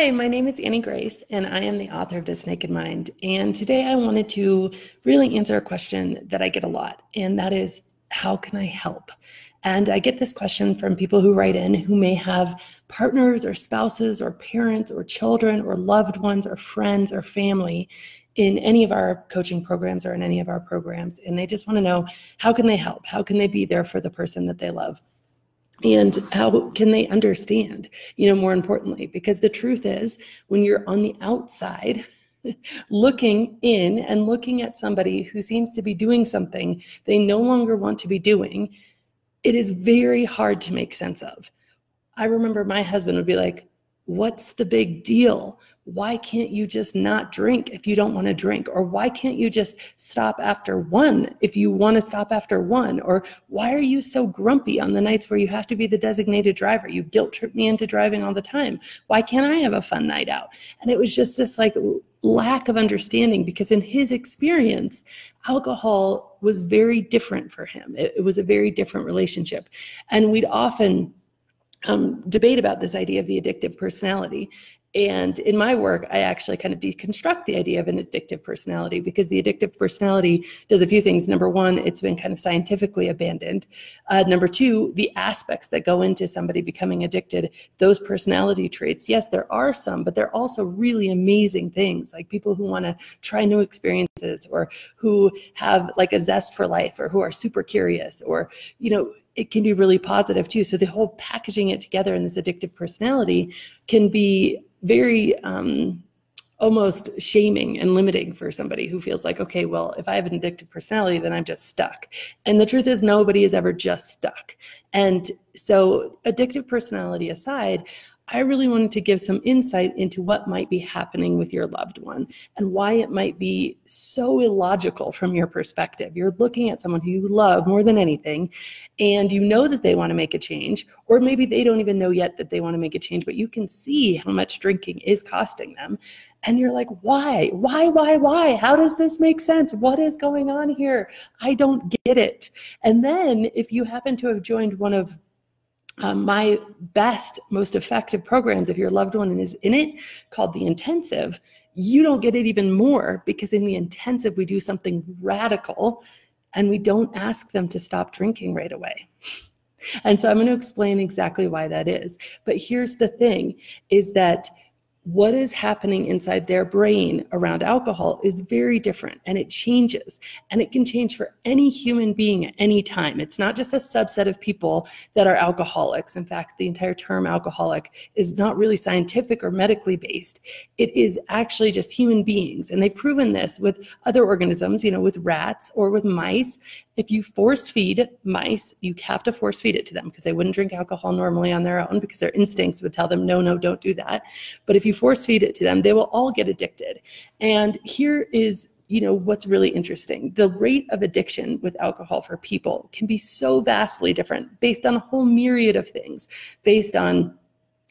Hi, my name is Annie Grace, and I am the author of This Naked Mind. And today I wanted to really answer a question that I get a lot, and that is, how can I help? And I get this question from people who write in who may have partners or spouses or parents or children or loved ones or friends or family in any of our coaching programs or in any of our programs. And they just want to know, how can they help? How can they be there for the person that they love? And how can they understand, more importantly, because the truth is, when you're on the outside looking in and looking at somebody who seems to be doing something they no longer want to be doing, it is very hard to make sense of. I remember my husband would be like, what's the big deal? Why can't you just not drink if you don't want to drink? Or why can't you just stop after one if you want to stop after one? Or why are you so grumpy on the nights where you have to be the designated driver? You guilt trip me into driving all the time. Why can't I have a fun night out? And it was just this lack of understanding, because in his experience, alcohol was very different for him. It was a very different relationship. And we'd often debate about this idea of the addictive personality. And in my work, I actually kind of deconstruct the idea of an addictive personality, because the addictive personality does a few things. Number one, it's been kind of scientifically abandoned. Number two, the aspects that go into somebody becoming addicted, those personality traits, yes, there are some, but they're also really amazing things, like people who want to try new experiences, or who have like a zest for life, or who are super curious, or, it can be really positive too. So the whole packaging it together in this addictive personality can be very almost shaming and limiting for somebody who feels like, okay, well, if I have an addictive personality, then I'm just stuck. And the truth is, nobody is ever just stuck. And so addictive personality aside, I really wanted to give some insight into what might be happening with your loved one and why it might be so illogical from your perspective. You're looking at someone who you love more than anything, and you know that they want to make a change, or maybe they don't even know yet that they want to make a change, but you can see how much drinking is costing them. And you're like, why? How does this make sense? What is going on here? I don't get it. And then if you happen to have joined one of my best, most effective programs, if your loved one is in it, called the intensive, you don't get it even more, because in the intensive, we do something radical and we don't ask them to stop drinking right away. And so I'm going to explain exactly why that is. But here's the thing, is that what is happening inside their brain around alcohol is very different, and it changes, and it can change for any human being at any time. It's not just a subset of people that are alcoholics. In fact, the entire term alcoholic is not really scientific or medically based. It is actually just human beings. And they've proven this with other organisms, with rats or with mice. If you force feed mice, you have to force feed it to them, because they wouldn't drink alcohol normally on their own, because their instincts would tell them, no, don't do that. But if you force feed it to them, they will all get addicted. And here is, what's really interesting. The rate of addiction with alcohol for people can be so vastly different based on a whole myriad of things, based on,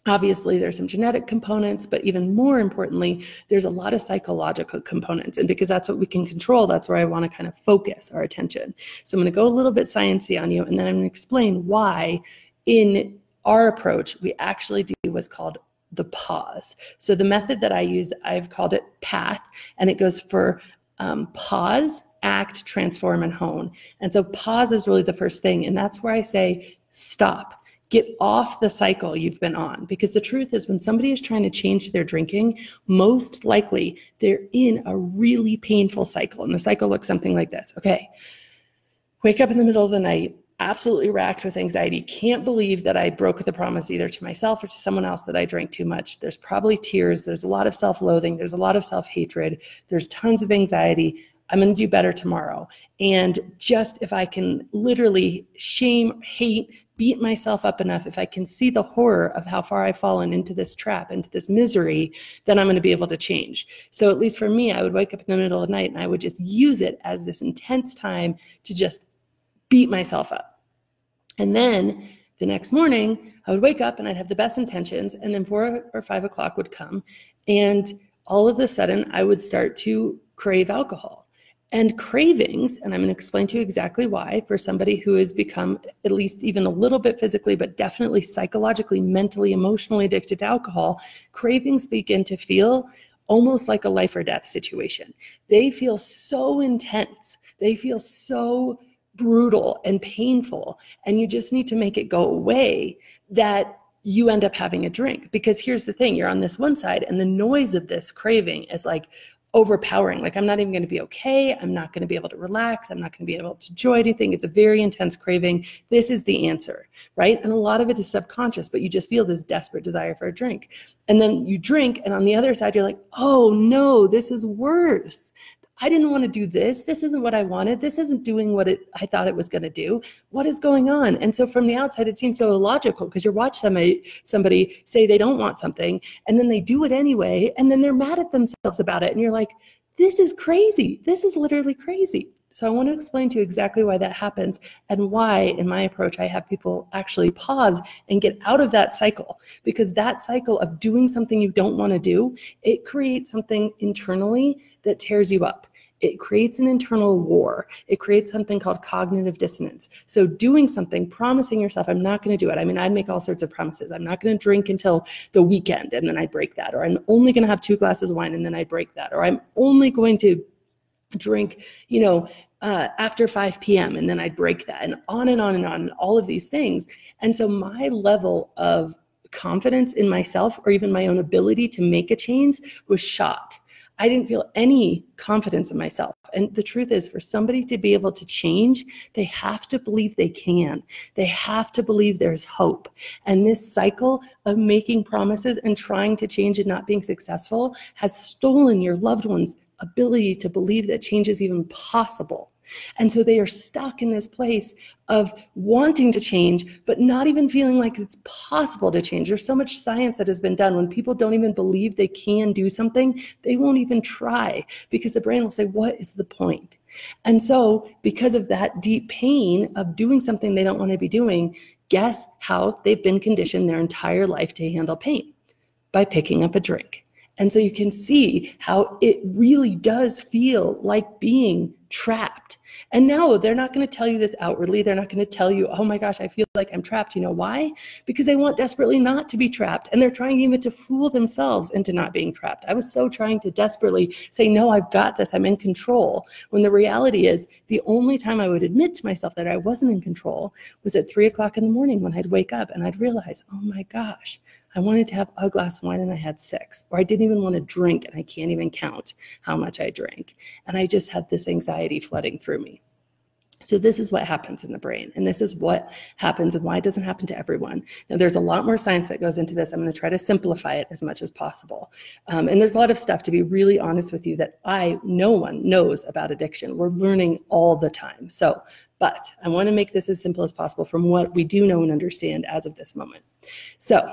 obviously, there's some genetic components, but even more importantly, there's a lot of psychological components. And because that's what we can control, that's where I want to kind of focus our attention. So I'm going to go a little bit sciencey on you, and then I'm going to explain why in our approach, we actually do what's called the pause. So the method that I use, I've called it PATH, and it goes for pause, act, transform, and hone. And so pause is really the first thing. And that's where I say, stop. Get off the cycle you've been on. Because the truth is, when somebody is trying to change their drinking, most likely they're in a really painful cycle. And the cycle looks something like this. Okay, wake up in the middle of the night, absolutely racked with anxiety. Can't believe that I broke the promise either to myself or to someone else that I drank too much. There's probably tears. There's a lot of self-loathing. There's a lot of self-hatred. There's tons of anxiety. I'm going to do better tomorrow. And just if I can literally shame, hate, beat myself up enough, if I can see the horror of how far I've fallen into this trap, into this misery, then I'm going to be able to change. So at least for me, I would wake up in the middle of the night and I would just use it as this intense time to just beat myself up. And then the next morning, I would wake up and I'd have the best intentions, and then 4 or 5 o'clock would come, and all of a sudden I would start to crave alcohol. And cravings, and I'm going to explain to you exactly why, for somebody who has become at least even a little bit physically, but definitely psychologically, mentally, emotionally addicted to alcohol, cravings begin to feel almost like a life or death situation. They feel so intense. They feel so brutal and painful, and you just need to make it go away, that you end up having a drink. Because here's the thing, you're on this one side, and the noise of this craving is like overpowering. Like, I'm not even going to be okay. I'm not going to be able to relax. I'm not going to be able to enjoy anything. It's a very intense craving. This is the answer, right? And a lot of it is subconscious, but you just feel this desperate desire for a drink. And then you drink, and on the other side, you're like, oh no, this is worse. I didn't want to do this. This isn't what I wanted. This isn't doing what I thought it was going to do. What is going on? And so from the outside, it seems so illogical, because you watch somebody say they don't want something, and then they do it anyway, and then they're mad at themselves about it. And you're like, this is crazy. This is literally crazy. So I want to explain to you exactly why that happens, and why, in my approach, I have people actually pause and get out of that cycle. Because that cycle of doing something you don't want to do, it creates something internally that tears you up. It creates an internal war. It creates something called cognitive dissonance. So doing something, promising yourself, I'm not going to do it. I mean, I'd make all sorts of promises. I'm not going to drink until the weekend, and then I'd break that. Or I'm only going to have 2 glasses of wine, and then I'd break that. Or I'm only going to drink, after 5 p.m. and then I'd break that, and on and on and on, and all of these things. And so my level of confidence in myself, or even my own ability to make a change, was shot. I didn't feel any confidence in myself. And the truth is, for somebody to be able to change, they have to believe they can. They have to believe there's hope. And this cycle of making promises and trying to change and not being successful has stolen your loved ones' ability to believe that change is even possible. And so they are stuck in this place of wanting to change, but not even feeling like it's possible to change. There's so much science that has been done. When people don't even believe they can do something, they won't even try, because the brain will say, what is the point? And so because of that deep pain of doing something they don't want to be doing, guess how they've been conditioned their entire life to handle pain? By picking up a drink. And so you can see how it really does feel like being trapped. And no, they're not going to tell you this outwardly. They're not going to tell you, oh my gosh, I feel like I'm trapped. You know why? Because they want desperately not to be trapped. And they're trying even to fool themselves into not being trapped. I was so trying to desperately say, no, I've got this. I'm in control. When the reality is, the only time I would admit to myself that I wasn't in control was at 3 o'clock in the morning, when I'd wake up and I'd realize, oh my gosh, I wanted to have a glass of wine and I had 6. Or I didn't even want to drink and I can't even count how much I drank. And I just had this anxiety flooding through me. So this is what happens in the brain, and this is what happens and why it doesn't happen to everyone. Now, there's a lot more science that goes into this. I'm going to try to simplify it as much as possible. And there's a lot of stuff, to be really honest with you, that no one knows about addiction. We're learning all the time. But I want to make this as simple as possible from what we do know and understand as of this moment. So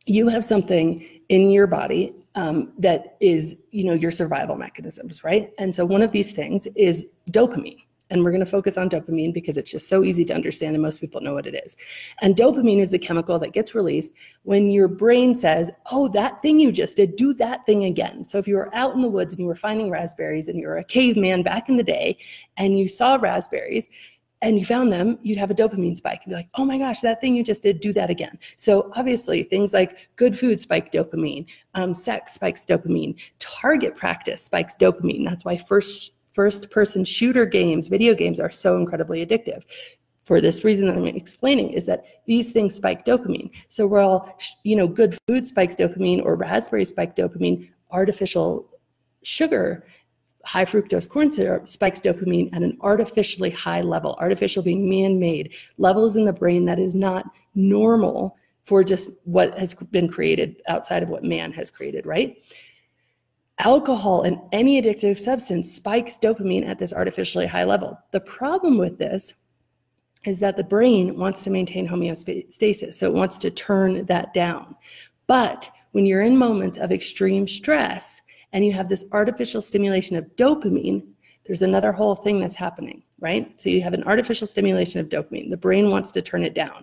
you have something in your body that is, your survival mechanisms, right? And so one of these things is dopamine. And we're going to focus on dopamine because it's just so easy to understand and most people know what it is. And dopamine is the chemical that gets released when your brain says, oh, that thing you just did, do that thing again. So if you were out in the woods and you were finding raspberries and you're a caveman back in the day and you saw raspberries and you found them, you'd have a dopamine spike and be like, oh my gosh, that thing you just did, do that again. So obviously things like good food spike dopamine, sex spikes dopamine, target practice spikes dopamine. That's why first-person shooter games, video games, are so incredibly addictive. For this reason that I'm explaining, is that these things spike dopamine. So while, good food spikes dopamine or raspberries spike dopamine, artificial sugar, high fructose corn syrup, spikes dopamine at an artificially high level, artificial being man-made, levels in the brain that is not normal for just what has been created outside of what man has created, right? Alcohol and any addictive substance spikes dopamine at this artificially high level. The problem with this is that the brain wants to maintain homeostasis, so it wants to turn that down. But when you're in moments of extreme stress and you have this artificial stimulation of dopamine, there's another whole thing that's happening, right? So you have an artificial stimulation of dopamine. The brain wants to turn it down.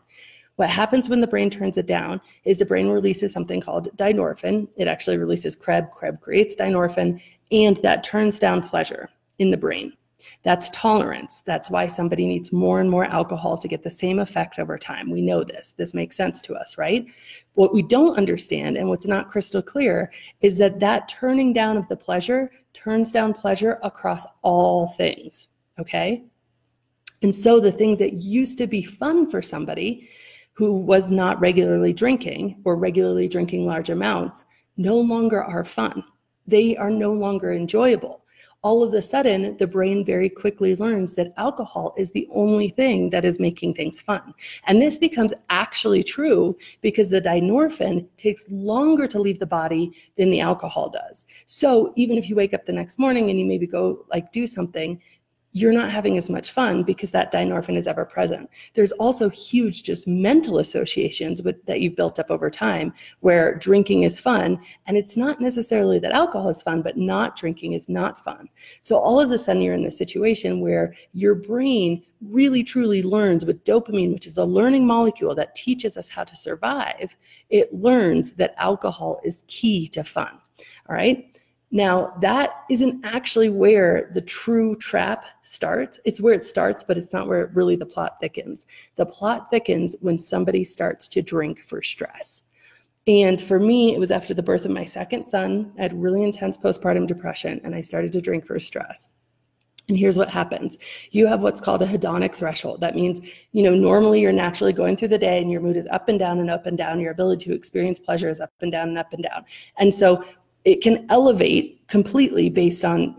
What happens when the brain turns it down is the brain releases something called dynorphin. It actually releases Krebs creates dynorphin, and that turns down pleasure. in the brain. That's tolerance. That's why somebody needs more and more alcohol to get the same effect over time. We know this. This makes sense to us, right? What we don't understand and what's not crystal clear is that turning down of the pleasure turns down pleasure across all things, okay? And so the things that used to be fun for somebody who was not regularly drinking or regularly drinking large amounts no longer are fun. They are no longer enjoyable. All of a sudden, the brain very quickly learns that alcohol is the only thing that is making things fun. And this becomes actually true because the dynorphin takes longer to leave the body than the alcohol does. So even if you wake up the next morning and you maybe go do something, you're not having as much fun because that dynorphin is ever present. There's also huge just mental associations that you've built up over time where drinking is fun, and it's not necessarily that alcohol is fun, but not drinking is not fun. So all of a sudden you're in this situation where your brain really truly learns with dopamine, which is the learning molecule that teaches us how to survive. It learns that alcohol is key to fun, all right? Now, that isn't actually where the true trap starts. It's where it starts, but it's not where really the plot thickens. The plot thickens when somebody starts to drink for stress. And for me, it was after the birth of my second son. I had really intense postpartum depression, and I started to drink for stress. And here's what happens. You have what's called a hedonic threshold. That means, normally you're naturally going through the day and your mood is up and down and up and down. Your ability to experience pleasure is up and down and up and down. And so it can elevate completely based on,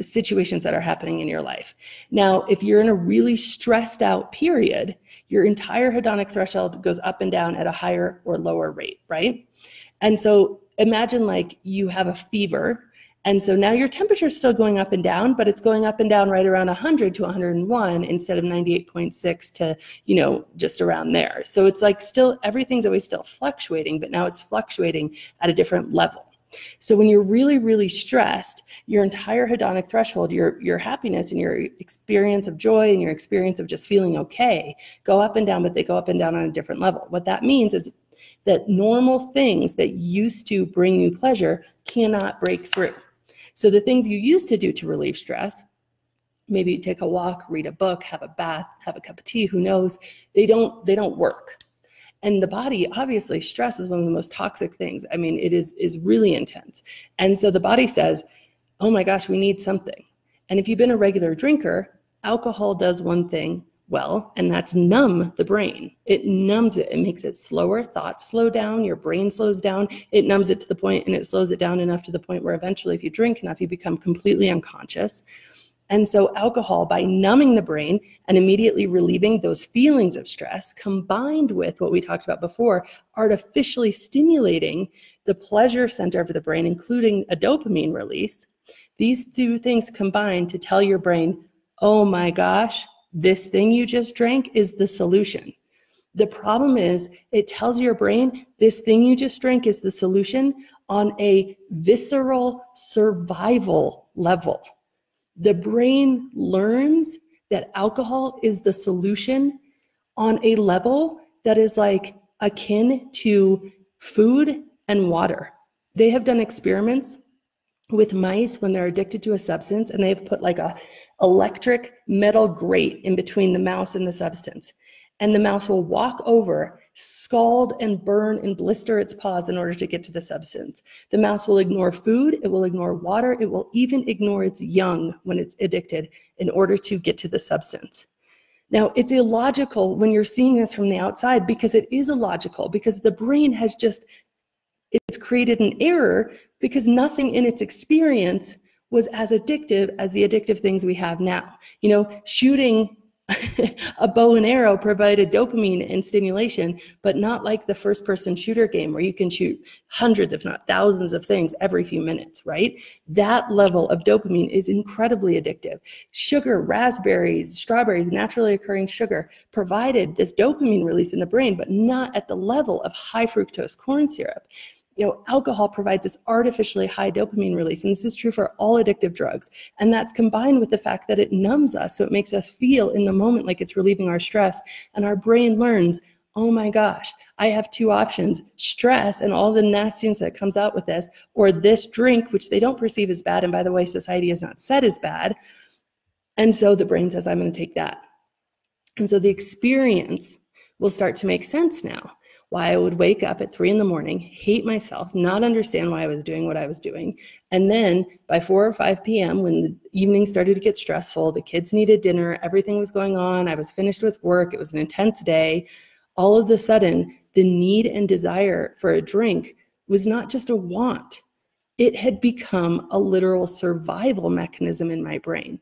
situations that are happening in your life. Now, if you're in a really stressed out period, your entire hedonic threshold goes up and down at a higher or lower rate, right? And so imagine you have a fever. And so now your temperature is still going up and down, but it's going up and down right around 100 to 101 instead of 98.6 to, just around there. So it's still, everything's always still fluctuating, but now it's fluctuating at a different level. So when you're really, really stressed, your entire hedonic threshold, your happiness and your experience of joy and your experience of just feeling okay go up and down, but they go up and down on a different level. What that means is that normal things that used to bring you pleasure cannot break through. So the things you used to do to relieve stress, maybe you take a walk, read a book, have a bath, have a cup of tea, who knows, they don't work. And the body, obviously, stress is one of the most toxic things. I mean, it is really intense. And so the body says, oh my gosh, we need something. And if you've been a regular drinker, alcohol does one thing well, and that's numb the brain. It numbs it. It makes it slower. Thoughts slow down. Your brain slows down. It numbs it to the point, and it slows it down enough to the point where eventually, if you drink enough, you become completely unconscious. And so alcohol, by numbing the brain and immediately relieving those feelings of stress, combined with what we talked about before, artificially stimulating the pleasure center of the brain, including a dopamine release, these two things combine to tell your brain, oh my gosh, this thing you just drank is the solution. The problem is it tells your brain this thing you just drank is the solution on a visceral survival level. The brain learns that alcohol is the solution on a level that is akin to food and water. They have done experiments with mice when they're addicted to a substance, and they've put a electric metal grate in between the mouse and the substance. And the mouse will walk over, scald and burn and blister its paws in order to get to the substance. The mouse will ignore food, it will ignore water, it will even ignore its young when it's addicted in order to get to the substance. Now, it's illogical when you're seeing this from the outside, because it is illogical, because the brain has it's created an error because nothing in its experience was as addictive as the addictive things we have now. Shooting a bow and arrow provided dopamine and stimulation, but not like the first-person shooter game where you can shoot hundreds, if not thousands of things every few minutes, right? That level of dopamine is incredibly addictive. Sugar, raspberries, strawberries, naturally occurring sugar provided this dopamine release in the brain, but not at the level of high fructose corn syrup. Alcohol provides this artificially high dopamine release, and this is true for all addictive drugs. And that's combined with the fact that it numbs us, so it makes us feel in the moment like it's relieving our stress. And our brain learns, oh my gosh, I have two options: stress and all the nastiness that comes out with this, or this drink, which they don't perceive as bad. And by the way, society has not said is bad. And so the brain says, I'm going to take that. And so the experience will start to make sense now. Why I would wake up at 3 a.m, hate myself, not understand why I was doing what I was doing. And then by 4 or 5 p.m, when the evening started to get stressful, the kids needed dinner, everything was going on, I was finished with work, it was an intense day, all of a sudden, the need and desire for a drink was not just a want. It had become a literal survival mechanism in my brain.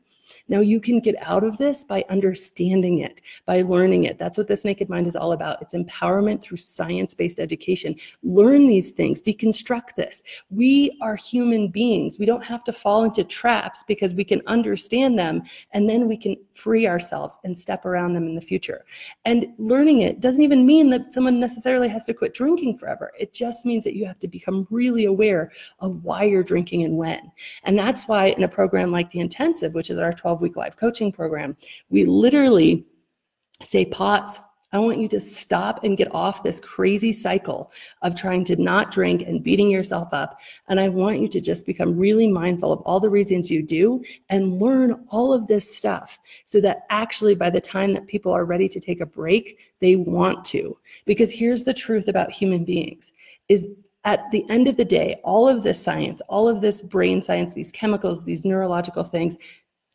Now you can get out of this by understanding it, by learning it. That's what This Naked Mind is all about. It's empowerment through science-based education. Learn these things, deconstruct this. We are human beings. We don't have to fall into traps because we can understand them, and then we can free ourselves and step around them in the future. And learning it doesn't even mean that someone necessarily has to quit drinking forever. It just means that you have to become really aware of why you're drinking and when. And that's why in a program like the Intensive, which is our 12-week live coaching program, we literally say, pause. I want you to stop and get off this crazy cycle of trying to not drink and beating yourself up. And I want you to just become really mindful of all the reasons you do and learn all of this stuff so that actually by the time that people are ready to take a break, they want to. Because here's the truth about human beings is, at the end of the day, all of this science, all of this brain science, these chemicals, these neurological things,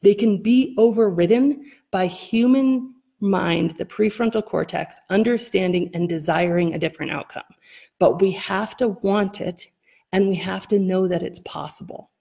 they can be overridden by human mind, the prefrontal cortex, understanding and desiring a different outcome. But we have to want it, and we have to know that it's possible.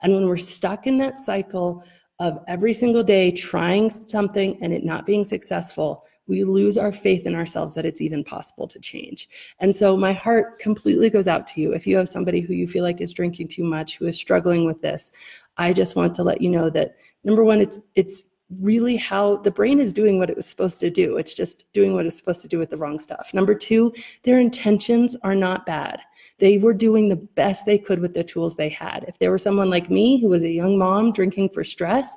And when we're stuck in that cycle of every single day trying something and it not being successful, we lose our faith in ourselves that it's even possible to change. And so my heart completely goes out to you. If you have somebody who you feel like is drinking too much, who is struggling with this, I just want to let you know that, number one, it's really how the brain is doing what it was supposed to do. It's just doing what it's supposed to do with the wrong stuff. Number two, their intentions are not bad. They were doing the best they could with the tools they had. If there were someone like me who was a young mom drinking for stress,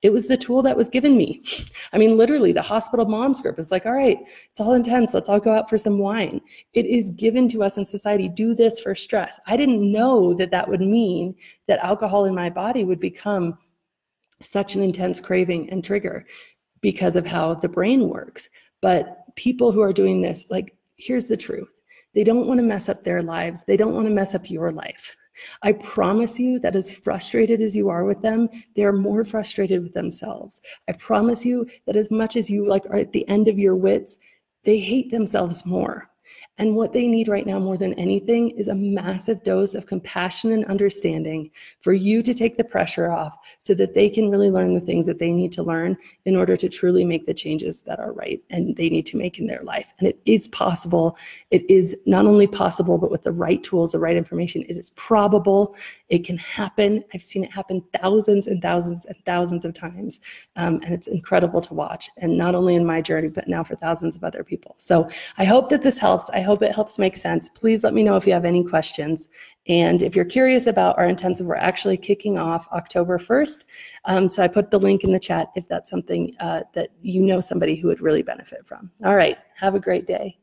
it was the tool that was given me. I mean, literally, the hospital moms group is like, all right, it's all intense. Let's all go out for some wine. It is given to us in society. Do this for stress. I didn't know that that would mean that alcohol in my body would become such an intense craving and trigger because of how the brain works. But people who are doing this, like, here's the truth. They don't want to mess up their lives. They don't want to mess up your life. I promise you that as frustrated as you are with them, they are more frustrated with themselves. I promise you that as much as you are at the end of your wits, they hate themselves more. And what they need right now more than anything is a massive dose of compassion and understanding for you to take the pressure off so that they can really learn the things that they need to learn in order to truly make the changes that are right and they need to make in their life. And it is possible. It is not only possible, but with the right tools, the right information, it is probable. It can happen. I've seen it happen thousands and thousands and thousands of times. And it's incredible to watch. And not only in my journey, but now for thousands of other people. So I hope that this helps. I hope it helps make sense. Please let me know if you have any questions. And if you're curious about our intensive, we're actually kicking off October 1st. So I put the link in the chat if that's something that you know somebody who would really benefit from. All right. Have a great day.